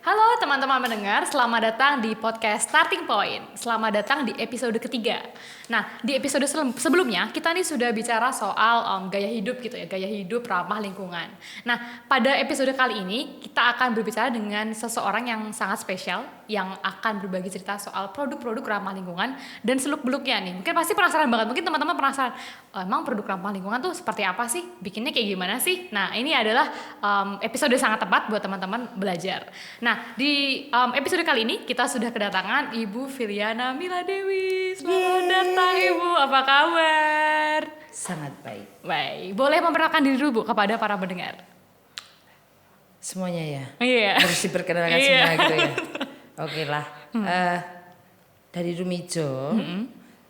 Halo teman-teman mendengar, selamat datang di podcast Starting Point. Selamat datang di episode ketiga. Nah, di episode sebelumnya kita nih sudah bicara soal gaya hidup gitu ya, gaya hidup ramah lingkungan. Nah, pada episode kali ini kita akan berbicara dengan seseorang yang sangat spesial yang akan berbagi cerita soal produk-produk ramah lingkungan dan seluk-beluknya nih. Mungkin pasti penasaran banget, mungkin teman-teman penasaran, emang produk ramah lingkungan tuh seperti apa sih? Bikinnya kayak gimana sih? Nah, ini adalah episode sangat tepat buat teman-teman belajar. Nah, di episode kali ini kita sudah kedatangan Ibu Filiana Miladewi. Selamat datang Ibu, apa kabar? Sangat baik. Baik, boleh memperkenalkan diri dulu Bu kepada para pendengar? Semuanya ya? Iya. Harus diperkenalkan semua gitu ya? Oke lah. Dari Rumijo,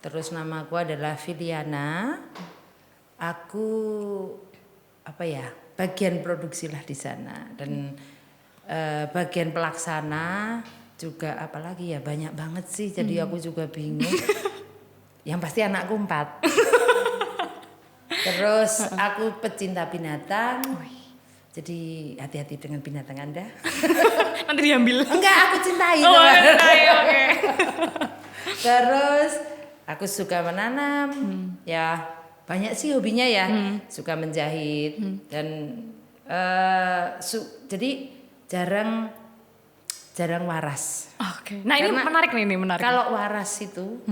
terus nama aku adalah Filiana. Aku bagian produksi lah di sana. Dan bagian pelaksana juga apalagi ya, banyak banget sih. Jadi aku juga bingung. Yang pasti anakku 4. Terus aku pecinta binatang. Jadi hati-hati dengan binatang Anda. Nanti diambil. Enggak, aku cintai. Oke. Terus aku suka menanam. Ya banyak sih hobinya ya. Suka menjahit dan jadi jarang waras. Oke. Nah, ini menarik nih, menarik. Kalau waras itu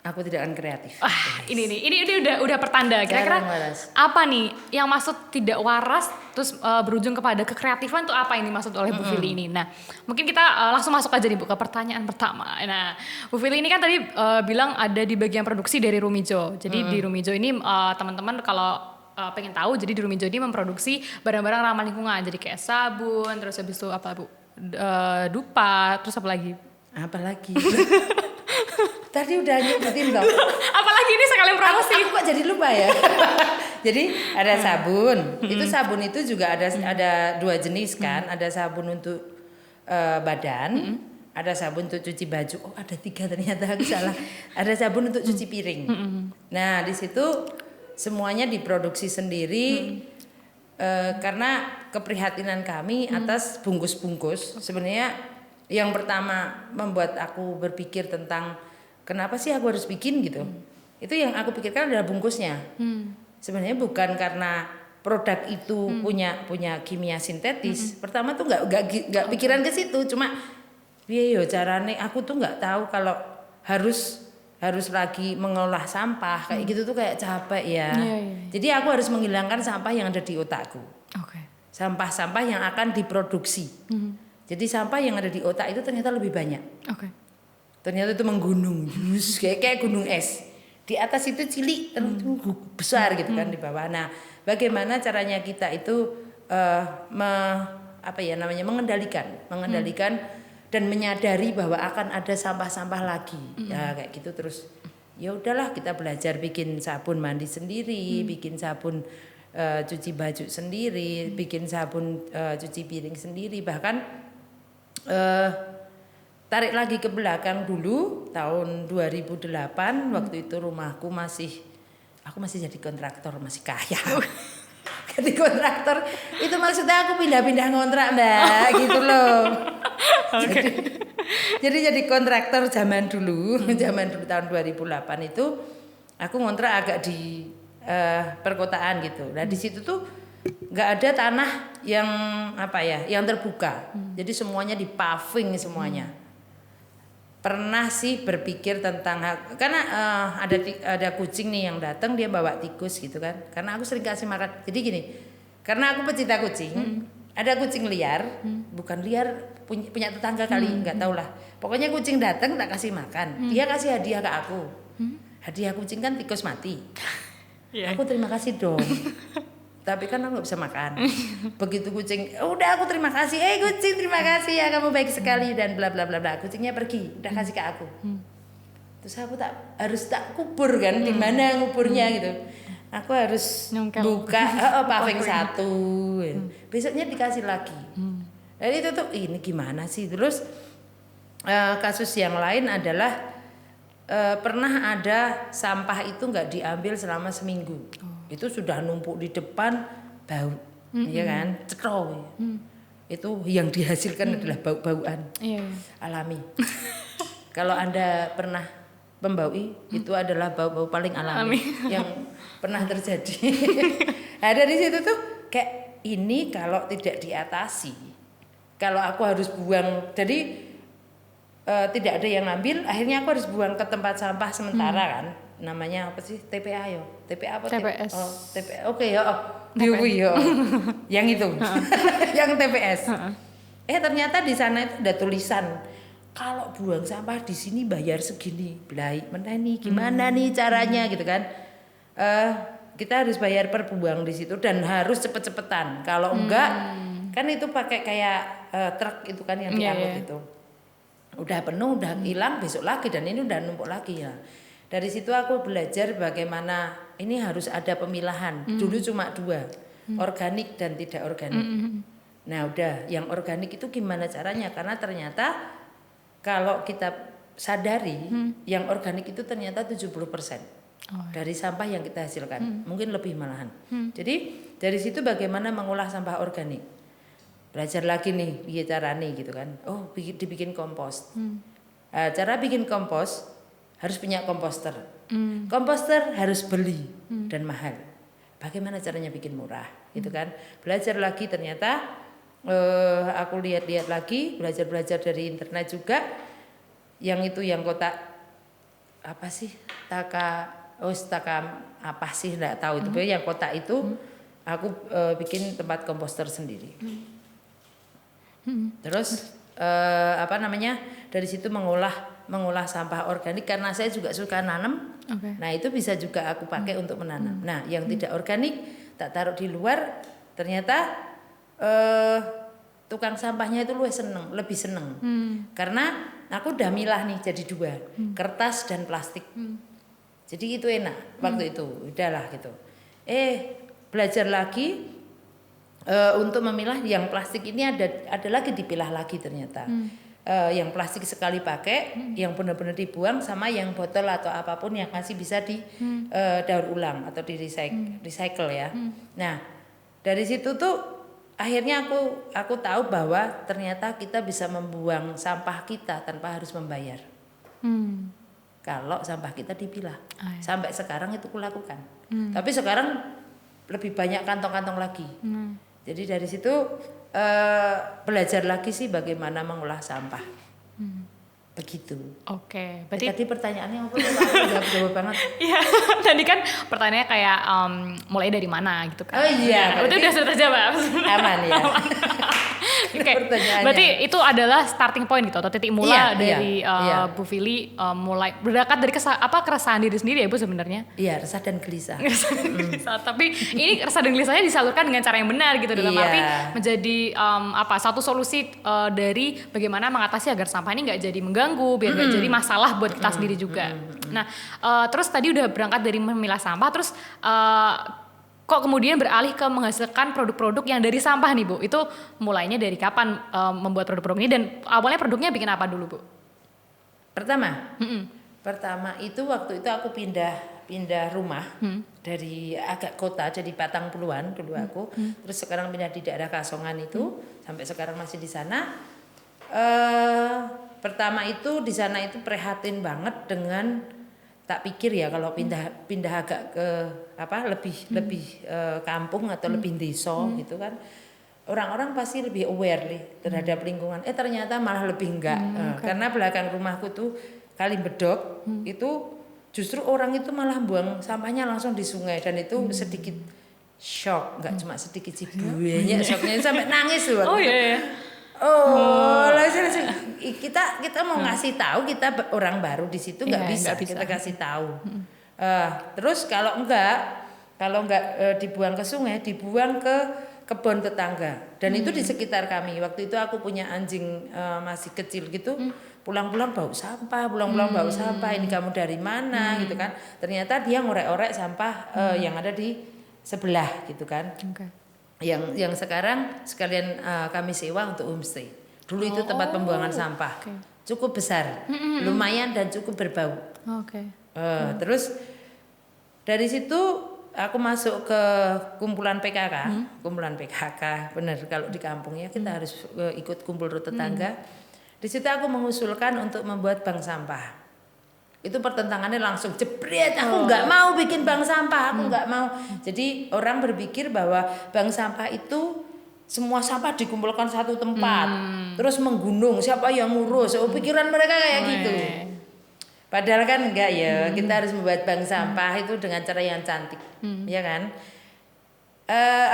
aku tidak akan kreatif. Ini udah pertanda. Kira-kira apa nih yang maksud tidak waras terus berujung kepada kekreatifan tuh apa ini maksud oleh Bu Fili ini? Nah, mungkin kita langsung masuk aja nih Bu ke pertanyaan pertama. Nah, Bu Fili ini kan tadi bilang ada di bagian produksi dari Rumijo. Jadi di Rumijo ini teman-teman kalau pengen tahu, jadi di Rumijo ini memproduksi barang-barang ramah lingkungan. Jadi kayak sabun, terus habis itu apa Bu? Dupa, terus apa lagi? Tadi udah nyebutin dong. Apalagi ini sekalian promosi. Aku kok jadi lupa ya. Jadi ada sabun. Itu sabun itu juga ada 2 jenis kan. Ada sabun untuk badan, ada sabun untuk cuci baju. Oh, ada 3 ternyata, aku salah. Ada sabun untuk cuci piring. Nah, di situ semuanya diproduksi sendiri. Karena keprihatinan kami atas bungkus-bungkus. Sebenarnya yang pertama membuat aku berpikir tentang kenapa sih aku harus bikin gitu. Itu yang aku pikirkan adalah bungkusnya. Sebenarnya bukan karena produk itu punya kimia sintetis. Pertama tuh nggak pikiran ke situ. Cuma yo carane aku tuh nggak tahu kalau harus lagi mengolah sampah kayak gitu tuh kayak capek ya. Jadi aku harus menghilangkan sampah yang ada di otakku. Sampah-sampah yang akan diproduksi. Jadi sampah yang ada di otak itu ternyata lebih banyak. Ternyata itu menggunung, kayak gunung es. Di atas itu cilik, besar gitu kan di bawah. Nah, bagaimana caranya kita itu mengendalikan dan menyadari bahwa akan ada sampah-sampah lagi. Ya kayak gitu terus. Ya udahlah, kita belajar bikin sabun mandi sendiri, bikin sabun cuci baju sendiri, bikin sabun cuci piring sendiri, bahkan tarik lagi ke belakang dulu tahun 2008 waktu itu rumahku aku masih jadi kontraktor, masih kaya. Jadi kontraktor itu maksudnya aku pindah-pindah ngontrak Mbak gitu loh. Jadi kontraktor zaman dulu tahun 2008 itu aku ngontrak agak di perkotaan gitu. Nah di situ tuh nggak ada tanah yang terbuka. Jadi semuanya di paving semuanya. Pernah sih berpikir tentang karena ada kucing nih yang datang, dia bawa tikus gitu kan. Karena aku sering kasih makan. Jadi gini, karena aku pecinta kucing, ada kucing liar, bukan liar punya tetangga kali, nggak tahu lah. Pokoknya kucing datang tak kasih makan, dia kasih hadiah ke aku. Hadiah kucing kan tikus mati. Aku terima kasih dong. Tapi kan aku gak bisa makan. Begitu kucing, udah aku terima kasih. Kucing terima kasih ya, kamu baik sekali dan bla bla bla bla. Kucingnya pergi, udah kasih ke aku. Terus aku harus kubur kan, di mana nguburnya gitu. Aku harus buka paving 1. Besoknya dikasih lagi. Dan itu tuh ini gimana sih? Terus kasus yang lain adalah pernah ada sampah itu nggak diambil selama seminggu. Itu sudah numpuk di depan, bau, ya kan, cetro. itu yang dihasilkan adalah bau-bauan alami. Kalau Anda pernah membaui, itu adalah bau-bau paling alami yang pernah terjadi. Nah dari situ tuh kayak ini kalau tidak diatasi, kalau aku harus buang, jadi tidak ada yang ngambil, akhirnya aku harus buang ke tempat sampah sementara kan, namanya apa sih, TPA yo, TPA apa? TPS. Oh, TPA, oke ya, yo, yang itu, yang TPS. Ternyata di sana itu ada tulisan, kalau buang sampah di sini bayar segini, belai, mana nih, gimana nih caranya gitu kan? Kita harus bayar per buang di situ dan harus cepet-cepetan. Kalau enggak, kan itu pakai kayak truk itu kan yang diangkut itu. Udah penuh, udah hilang, besok lagi dan ini udah numpuk lagi ya. Dari situ aku belajar bagaimana ini harus ada pemilahan. Dulu cuma 2, organik dan tidak organik. Nah udah, yang organik itu gimana caranya? Karena ternyata kalau kita sadari, yang organik itu ternyata 70% dari sampah yang kita hasilkan, mungkin lebih malahan. Jadi dari situ bagaimana mengolah sampah organik. Belajar lagi nih, bicara nih gitu kan. Oh, dibikin kompos. Cara bikin kompos harus punya komposter. Komposter harus beli dan mahal. Bagaimana caranya bikin murah, gitu kan? Belajar lagi ternyata aku lihat-lihat lagi, belajar dari internet juga. Yang itu yang kotak apa sih? Taka apa sih? Enggak tahu itu. Yang kotak itu aku bikin tempat komposter sendiri. Terus dari situ mengolah sampah organik karena saya juga suka nanam. Nah itu bisa juga aku pakai untuk menanam. Nah yang tidak organik tak taruh di luar, ternyata tukang sampahnya itu lebih seneng. Karena aku udah milah nih jadi 2, kertas dan plastik. Jadi itu enak waktu itu, udahlah gitu. Belajar lagi. Untuk memilah yang plastik ini ada lagi dipilah lagi ternyata. Yang plastik sekali pakai, yang benar-benar dibuang sama yang botol atau apapun yang masih bisa di daur ulang atau di recycle ya. Nah dari situ tuh akhirnya aku tahu bahwa ternyata kita bisa membuang sampah kita tanpa harus membayar. Kalau sampah kita dipilah. Sampai sekarang itu kulakukan. Tapi sekarang lebih banyak kantong-kantong lagi. Jadi dari situ belajar lagi sih bagaimana mengolah sampah. Begitu. Oke, berarti tadi pertanyaannya apa? Jawab banget. Iya, tadi kan pertanyaannya kayak mulai dari mana gitu kan. Oh iya. Itu udah sudah terjawab. Aman ya. Oke. Berarti itu adalah starting point gitu atau titik mula dari Bu Fili mulai berangkat dari keresahan diri sendiri ya Bu sebenarnya. Iya, resah dan gelisah. Tapi ini resah dan gelisahnya disalurkan dengan cara yang benar gitu dalam arti menjadi satu solusi dari bagaimana mengatasi agar sampah ini nggak jadi mengganggu, biar nggak jadi masalah buat kita sendiri juga. Nah, terus tadi udah berangkat dari memilah sampah, terus kok kemudian beralih ke menghasilkan produk-produk yang dari sampah nih Bu? Itu mulainya dari kapan membuat produk-produk ini dan awalnya produknya bikin apa dulu Bu? Pertama itu waktu itu aku pindah rumah dari agak kota jadi Patang Puluhan dulu aku, terus sekarang pindah di daerah Kasongan itu sampai sekarang masih di sana. Pertama itu di sana itu prihatin banget dengan tak pikir ya kalau pindah agak ke lebih kampung atau lebih desa gitu kan, orang-orang pasti lebih aware nih terhadap lingkungan. Ternyata malah lebih enggak. Karena belakang rumahku tuh Kalimbedok itu justru orang itu malah buang sampahnya langsung di sungai dan itu sedikit shock, enggak cuma sedikit sih, banyak shocknya sampai nangis loh. Kita mau ngasih tahu kita orang baru di situ nggak bisa kita kasih tahu. Terus kalau enggak dibuang ke sungai, dibuang ke kebun tetangga dan itu di sekitar kami. Waktu itu aku punya anjing masih kecil gitu, pulang-pulang bau sampah, bau sampah. Ini kamu dari mana gitu kan? Ternyata dia ngorek-orek sampah yang ada di sebelah gitu kan. Yang sekarang sekalian kami sewa untuk homestay. Dulu itu tempat pembuangan sampah, cukup besar, lumayan dan cukup berbau. Terus dari situ aku masuk ke kumpulan PKK, kumpulan PKK, benar kalau di kampung ya kita harus ikut kumpul rute tetangga. Di situ aku mengusulkan untuk membuat bank sampah. Itu pertentangannya langsung jebret, aku nggak mau bikin bank sampah, aku nggak mau. Jadi orang berpikir bahwa bank sampah itu semua sampah dikumpulkan satu tempat, terus menggunung, siapa yang ngurus? Oh, pikiran mereka kayak gitu. Padahal kan enggak ya, kita harus membuat bank sampah itu dengan cara yang cantik, ya kan?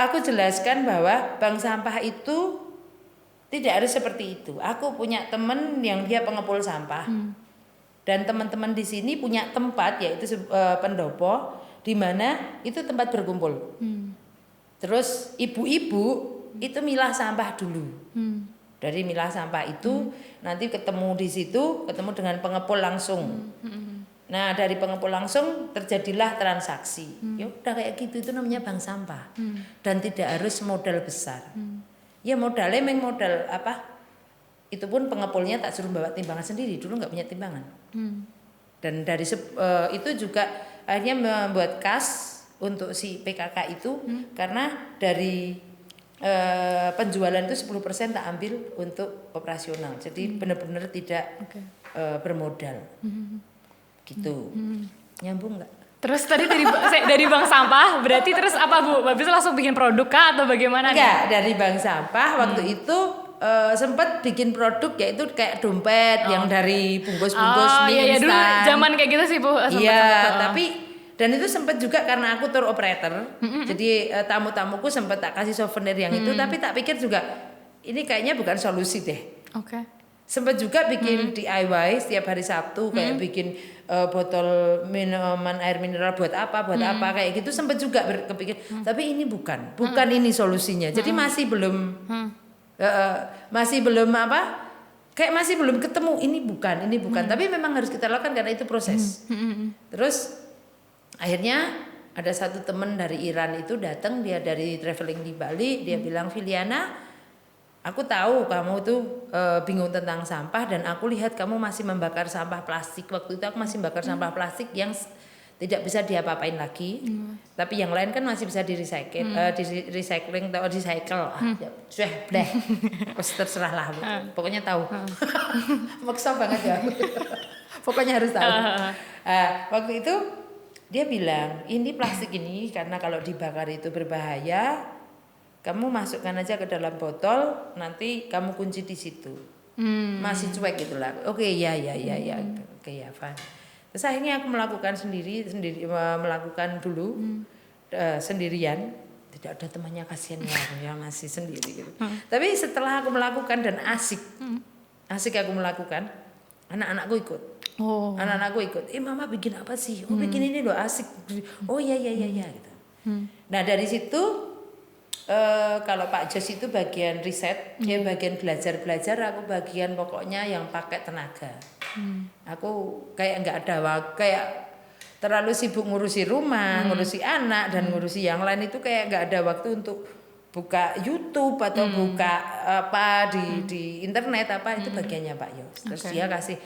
Aku jelaskan bahwa bank sampah itu tidak harus seperti itu. Aku punya temen yang dia pengepul sampah. Dan teman-teman di sini punya tempat yaitu pendopo di mana itu tempat berkumpul. Terus ibu-ibu itu milah sampah dulu. Dari milah sampah itu nanti ketemu di situ, ketemu dengan pengepul langsung. Nah, dari pengepul langsung terjadilah transaksi. Ya udah kayak gitu, itu namanya bank sampah. Dan tidak harus modal besar. Ya modalnya memang modal apa? Itu pun pengepulnya tak suruh bawa timbangan sendiri, dulu nggak punya timbangan. Dan dari itu juga akhirnya membuat kas untuk si PKK itu karena dari penjualan itu 10% tak ambil untuk operasional, jadi benar-benar tidak bermodal gitu. Nyambung nggak? Terus tadi dari bank sampah berarti terus apa Bu? Habis itu langsung bikin produk kah atau bagaimana? Enggak, dari bank sampah waktu itu sempat bikin produk yaitu kayak dompet yang dari bungkus-bungkus mie instan. Dulu zaman kayak gitu sih Bu. Iya, tapi dan itu sempat juga karena aku tour operator. Jadi tamu-tamuku sempat tak kasih souvenir yang itu, tapi tak pikir juga ini kayaknya bukan solusi deh. Oke. Sempat juga bikin DIY setiap hari Sabtu kayak bikin botol minuman air mineral buat apa kayak gitu, sempat juga kepikir. Tapi ini bukan ini solusinya. Jadi masih belum apa? Kayak masih belum ketemu ini bukan. Tapi memang harus kita lakukan karena itu proses. Terus akhirnya ada satu teman dari Iran itu datang, dia dari traveling di Bali, dia bilang, Filiana, aku tahu kamu tuh bingung tentang sampah dan aku lihat kamu masih membakar sampah plastik. Waktu itu aku masih membakar sampah plastik yang tidak bisa diapa-apain lagi. Tapi yang lain kan masih bisa di recycling atau recycle. Terserah lah. Pokoknya tahu. Maksa banget ya. Pokoknya harus tahu. Waktu itu dia bilang, ini plastik ini karena kalau dibakar itu berbahaya. Kamu masukkan aja ke dalam botol, nanti kamu kunci di situ. Masih cuek gitulah. Oke, ya. Oke, ya, fine. Terus akhirnya aku melakukan melakukan dulu sendirian. Tidak ada temannya, kasihan ya masih sendiri gitu. Tapi setelah aku melakukan dan asik aku melakukan, anak-anakku ikut. Anak-anakku ikut. Mama bikin apa sih? Oh, bikin ini loh, asik. Oh ya gitu. Nah, dari situ kalau Pak Jos itu bagian riset, dia bagian belajar, aku bagian pokoknya yang pakai tenaga. Aku kayak nggak ada waktu, kayak terlalu sibuk ngurusi rumah, ngurusi anak dan ngurusi yang lain, itu kayak nggak ada waktu untuk buka YouTube atau buka apa di internet apa, itu bagiannya Pak Yos. Terus dia kasih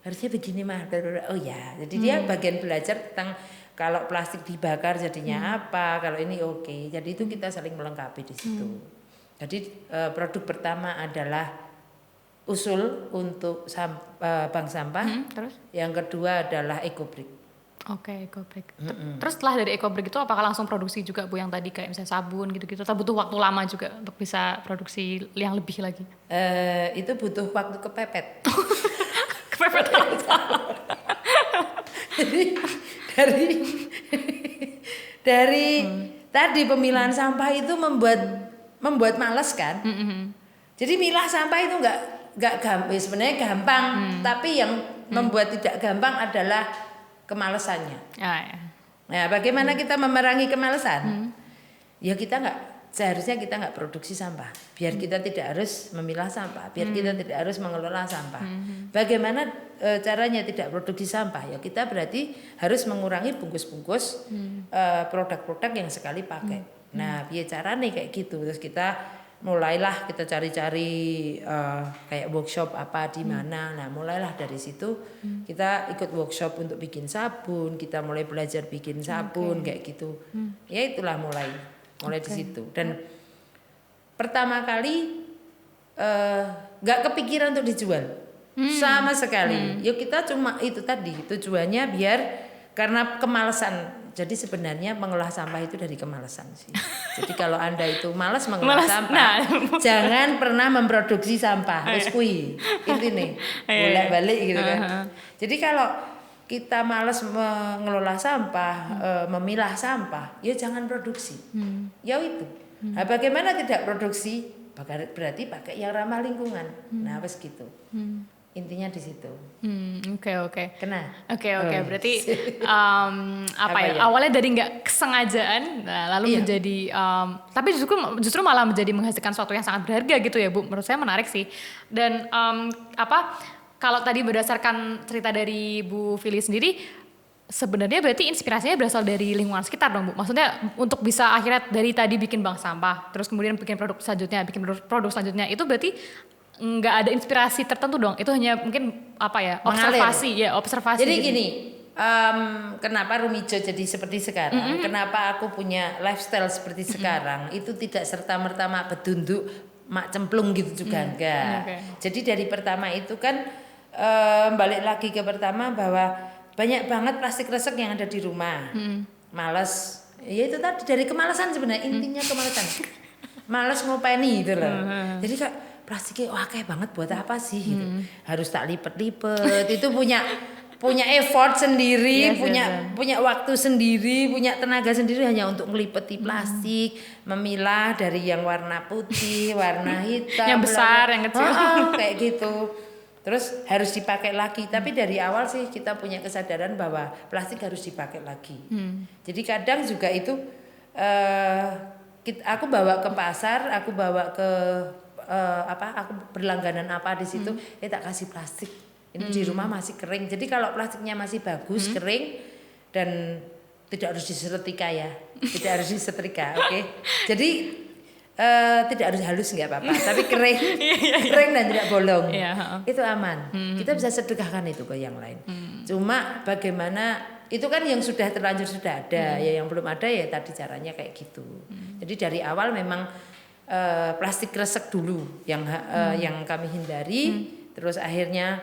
harusnya begini mah. Oh ya, jadi dia bagian belajar tentang kalau plastik dibakar jadinya apa, kalau ini oke. Jadi itu kita saling melengkapi di situ. Jadi produk pertama adalah usul untuk bank sampah. Terus? Yang kedua adalah EcoBrick. Oke, EcoBrick. Terus setelah dari EcoBrick itu apakah langsung produksi juga Bu yang tadi kayak misalnya sabun gitu-gitu? Atau butuh waktu lama juga untuk bisa apa yang lebih lagi? Itu butuh waktu kepepet. Kepepet apa? Jadi dari tadi pemilahan sampah itu membuat malas kan. Jadi milah sampah itu nggak gampang, sebenarnya gampang, tapi yang membuat tidak gampang adalah kemalasannya. Nah, bagaimana kita memerangi kemalasan? Ya seharusnya kita nggak produksi sampah, biar kita tidak harus memilah sampah, biar kita tidak harus mengelola sampah. Bagaimana caranya tidak produksi sampah? Ya kita berarti harus mengurangi bungkus-bungkus produk-produk yang sekali pakai. Nah, biar caranya kayak gitu. Terus kita mulailah kita cari-cari kayak workshop apa di mana. Nah, mulailah dari situ kita ikut workshop untuk bikin sabun, kita mulai belajar bikin sabun kayak gitu. Ya itulah mulai di situ. Dan pertama kali nggak kepikiran untuk dijual sama sekali. Yuk kita cuma itu tadi tujuannya biar karena kemalasan. Jadi sebenarnya mengolah sampah itu dari kemalasan sih. Jadi kalau Anda itu malas mengolah sampah, jangan pernah memproduksi sampah. Wis kuwi. Intine bolak-balik gitu kan. Jadi kalau kita malas mengelola sampah, memilah sampah, ya jangan produksi. Ya itu. Nah, bagaimana tidak produksi? Berarti pakai yang ramah lingkungan. Nah, wis gitu. Intinya di situ. Oke. Kena. Oke. Berarti apa ya? Awalnya dari nggak kesengajaan, lalu menjadi, tapi justru malah menjadi menghasilkan sesuatu yang sangat berharga gitu ya, Bu. Menurut saya menarik sih. Dan kalau tadi berdasarkan cerita dari Bu Fili sendiri, sebenarnya berarti inspirasinya berasal dari lingkungan sekitar dong, Bu. Maksudnya untuk bisa akhirnya dari tadi bikin bank sampah, terus kemudian bikin produk selanjutnya, itu berarti nggak ada inspirasi tertentu dong, itu hanya mungkin observasi. Jadi gini, kenapa Rumijo jadi seperti sekarang, kenapa aku punya lifestyle seperti sekarang, itu tidak serta-merta mak bedunduk, mak cemplung gitu juga enggak. Jadi dari pertama itu kan balik lagi ke pertama bahwa banyak banget plastik resek yang ada di rumah, males, ya itu tadi dari kemalasan sebenarnya, intinya kemalasan, males ngopeni gitu loh. Jadi kak plastiknya kayak banget buat apa sih gitu. Harus tak lipet-lipet. Itu punya effort sendiri, punya waktu sendiri, punya tenaga sendiri hanya untuk melipeti plastik, memilah dari yang warna putih, warna hitam, yang besar, yang kecil. Kayak gitu. Terus harus dipakai lagi. Tapi dari awal sih kita punya kesadaran bahwa plastik harus dipakai lagi. Jadi kadang juga itu aku bawa ke pasar, aku bawa ke aku berlangganan apa di situ, tak kasih plastik. Ini di rumah masih kering. Jadi kalau plastiknya masih bagus, kering dan tidak harus disetrika ya. Tidak harus disetrika, oke. Jadi tidak harus halus nggak apa-apa, tapi kering, kering dan tidak bolong. Itu aman. Kita bisa sedekahkan itu ke yang lain. Cuma bagaimana itu kan yang sudah terlanjur sudah ada, ya yang belum ada ya tadi caranya kayak gitu. Jadi dari awal memang plastik resek dulu yang kami hindari. Terus akhirnya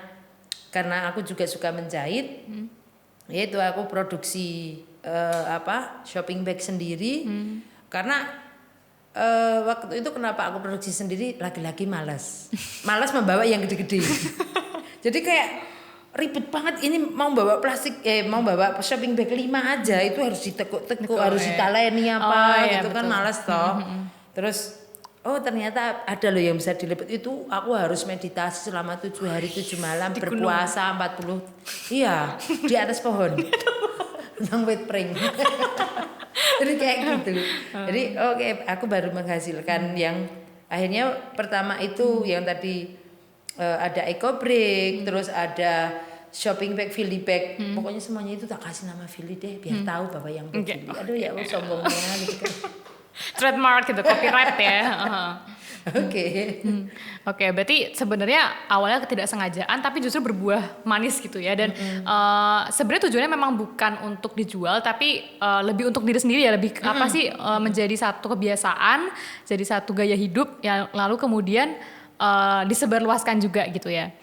karena aku juga suka menjahit, yaitu aku produksi shopping bag sendiri. Karena waktu itu kenapa aku produksi sendiri, lagi-lagi malas membawa yang gede-gede. Jadi kayak ribet banget, ini mau bawa mau bawa shopping bag 5 aja itu harus ditekuk-tekuk, harus ditaleni gitu kan, malas toh. Terus ternyata ada loh yang bisa dilipet, itu aku harus meditasi selama 7 hari 7 malam, berpuasa 40 di atas pohon nang wit pring. Jadi kayak gitu. Jadi aku baru menghasilkan yang akhirnya pertama itu yang tadi ada eco brick, terus ada shopping bag, Fili bag, pokoknya semuanya itu tak kasih nama Fili deh biar tahu bahwa yang Fili. Aduh ya sombongnya gitu kan. Trademark gitu, copyright ya. Oke, berarti sebenarnya awalnya ketidaksengajaan tapi justru berbuah manis gitu ya. Dan sebenarnya tujuannya memang bukan untuk dijual, tapi lebih untuk diri sendiri ya, lebih menjadi satu kebiasaan, jadi satu gaya hidup yang lalu kemudian disebarluaskan juga gitu ya.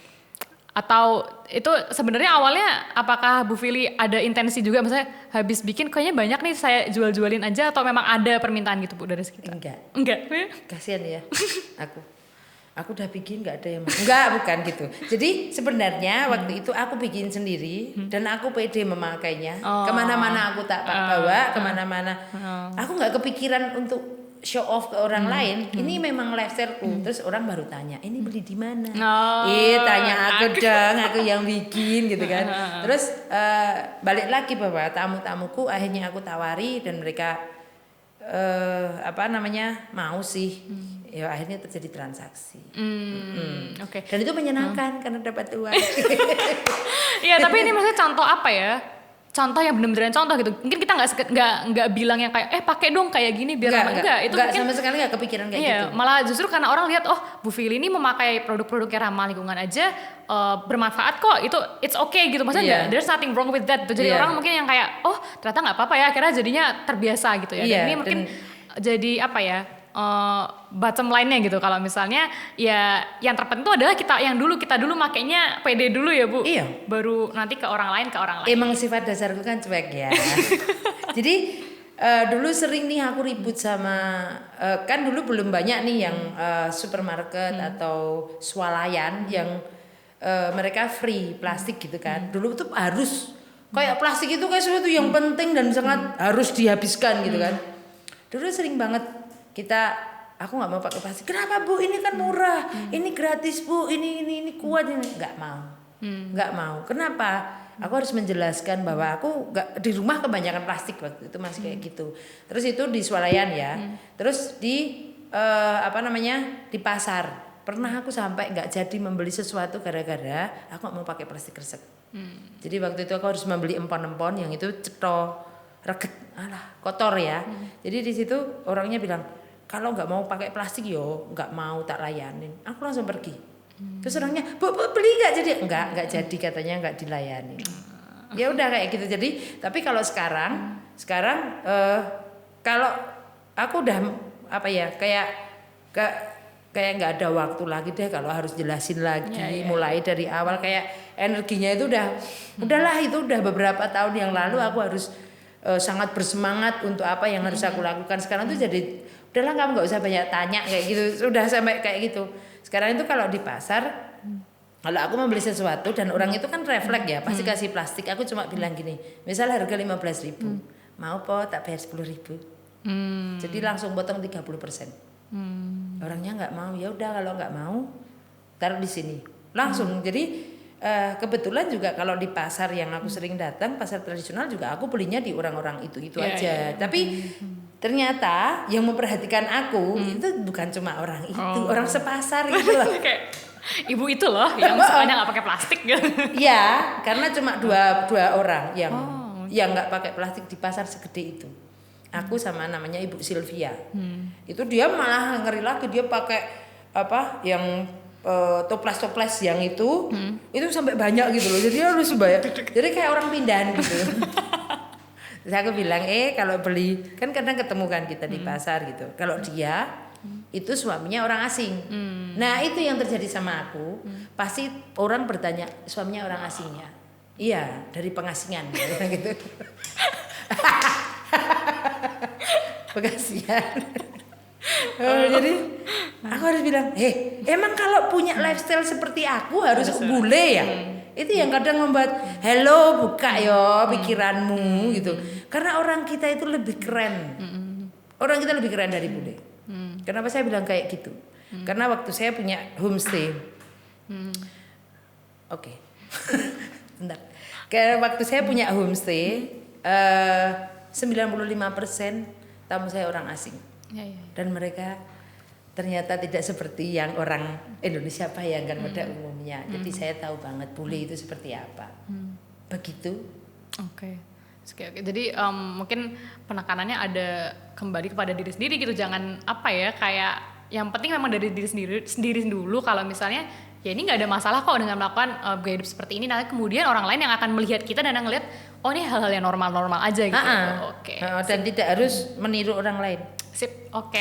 Atau itu sebenarnya awalnya apakah Bu Fili ada intensi juga, misalnya habis bikin kayaknya banyak nih saya jual-jualin aja, atau memang ada permintaan gitu Bu dari sekitar? Enggak. Kasihan ya aku udah bikin nggak ada yang mau. Bukan gitu. Jadi sebenarnya waktu itu aku bikin sendiri dan aku pede memakainya. Kemana-mana aku tak bawa, kemana-mana. Aku nggak kepikiran untuk show off ke orang lain. Ini memang lifestyleku. Terus orang baru tanya, ini beli di mana? Tanya aku dong, aku yang bikin gitu kan. Terus balik lagi bahwa tamu-tamuku akhirnya aku tawari dan mereka mau sih. Ya akhirnya terjadi transaksi. Dan itu menyenangkan karena dapat uang. Iya, tapi ini maksudnya contoh apa ya? contoh yang bener-beneran contoh gitu. Mungkin kita nggak bilang yang kayak pakai dong kayak gini biar ramah. Enggak, itu mungkin sama sekali nggak kepikiran kayak gitu. Malah justru karena orang lihat Bu Fili ini memakai produk-produk yang ramah lingkungan aja bermanfaat kok. Itu it's okay gitu. Maksudnya there's nothing wrong with that. Jadi orang mungkin yang kayak ternyata nggak apa-apa ya. Akhirnya jadinya terbiasa gitu ya. Dan ini mungkin jadi apa ya? Bottom line-nya gitu kalau misalnya ya yang terpenting itu adalah kita dulu makainya pede dulu ya Bu. Iya. Baru nanti ke orang lain. Emang sifat dasarku kan cuek ya. Jadi dulu sering nih aku ribut sama kan dulu belum banyak nih yang supermarket atau swalayan yang mereka free plastik gitu kan. Dulu tuh harus kayak plastik itu kayak sesuatu yang penting dan sangat harus dihabiskan gitu kan. Dulu sering banget aku nggak mau pakai plastik. Kenapa Bu? Ini kan murah, ini gratis Bu, ini kuat ini. Nggak mau. Kenapa? Aku harus menjelaskan bahwa aku nggak di rumah kebanyakan plastik waktu itu masih kayak gitu. Terus itu di swalayan ya. Terus di di pasar. Pernah aku sampai nggak jadi membeli sesuatu gara-gara aku nggak mau pakai plastik kresek. Jadi waktu itu aku harus membeli empon-empon yang itu cetok, reget, kotor ya. Jadi di situ orangnya bilang, kalau nggak mau pakai plastik nggak mau tak layanin. Aku langsung pergi. Terus orangnya, Bu beli nggak jadi? Nggak jadi katanya nggak dilayani. Ya udah kayak gitu. Jadi tapi kalau sekarang kalau aku udah kayak nggak ada waktu lagi deh kalau harus jelasin lagi mulai dari awal kayak energinya itu udahlah itu udah beberapa tahun yang lalu aku harus sangat bersemangat untuk apa yang harus aku lakukan. Sekarang tuh jadi udahlah kamu nggak usah banyak tanya kayak gitu, sudah sampai kayak gitu. Sekarang itu kalau di pasar kalau aku membeli sesuatu dan orang itu kan refleks ya pasti kasih plastik, aku cuma bilang gini, misal harga 15.000 mau po tak bayar 10.000 jadi langsung potong 30%. Orangnya nggak mau, ya udah kalau nggak mau taruh di sini langsung. Jadi kebetulan juga kalau di pasar yang aku sering datang, pasar tradisional juga aku belinya di orang-orang itu aja. Tapi ternyata yang memperhatikan aku itu bukan cuma orang itu, orang sepasar gitu loh. Kayak ibu itu loh yang soalnya nggak pakai plastik gitu. Iya, karena cuma dua orang yang nggak pakai plastik di pasar segede itu. Aku sama namanya Ibu Sylvia. Itu dia malah ngeri lagi, dia pakai yang toples yang itu sampai banyak gitu loh. Jadi harus banyak. Jadi kayak orang pindahan gitu. Terus aku bilang, kalau beli kan kadang ketemu kan kita di pasar gitu. Kalau dia itu suaminya orang asing. Nah itu yang terjadi sama aku. Pasti orang bertanya suaminya orang asingnya. Iya dari pengasingan gitu. Pengasingan. Jadi aku harus bilang, emang kalau punya lifestyle seperti aku harus bule ya. Itu yang kadang membuat hello buka yo pikiranmu gitu. Karena orang kita itu lebih keren. Orang kita lebih keren dari bule. Kenapa saya bilang kayak gitu? Karena waktu saya punya homestay. Oke. Bentar. Kayak waktu saya punya homestay 95% tamu saya orang asing. Dan mereka ternyata tidak seperti yang orang Indonesia bayangkan pada umumnya. Jadi saya tahu banget bule itu seperti apa. Begitu. Oke. Jadi mungkin penekanannya ada kembali kepada diri sendiri gitu. Jangan kayak yang penting memang dari diri sendiri dulu. Kalau misalnya ya ini nggak ada masalah kok dengan melakukan gaya hidup seperti ini. Nanti kemudian orang lain yang akan melihat kita dan ngelihat ini hal-hal yang normal-normal aja gitu. Dan tidak harus meniru orang lain. Sip, oke.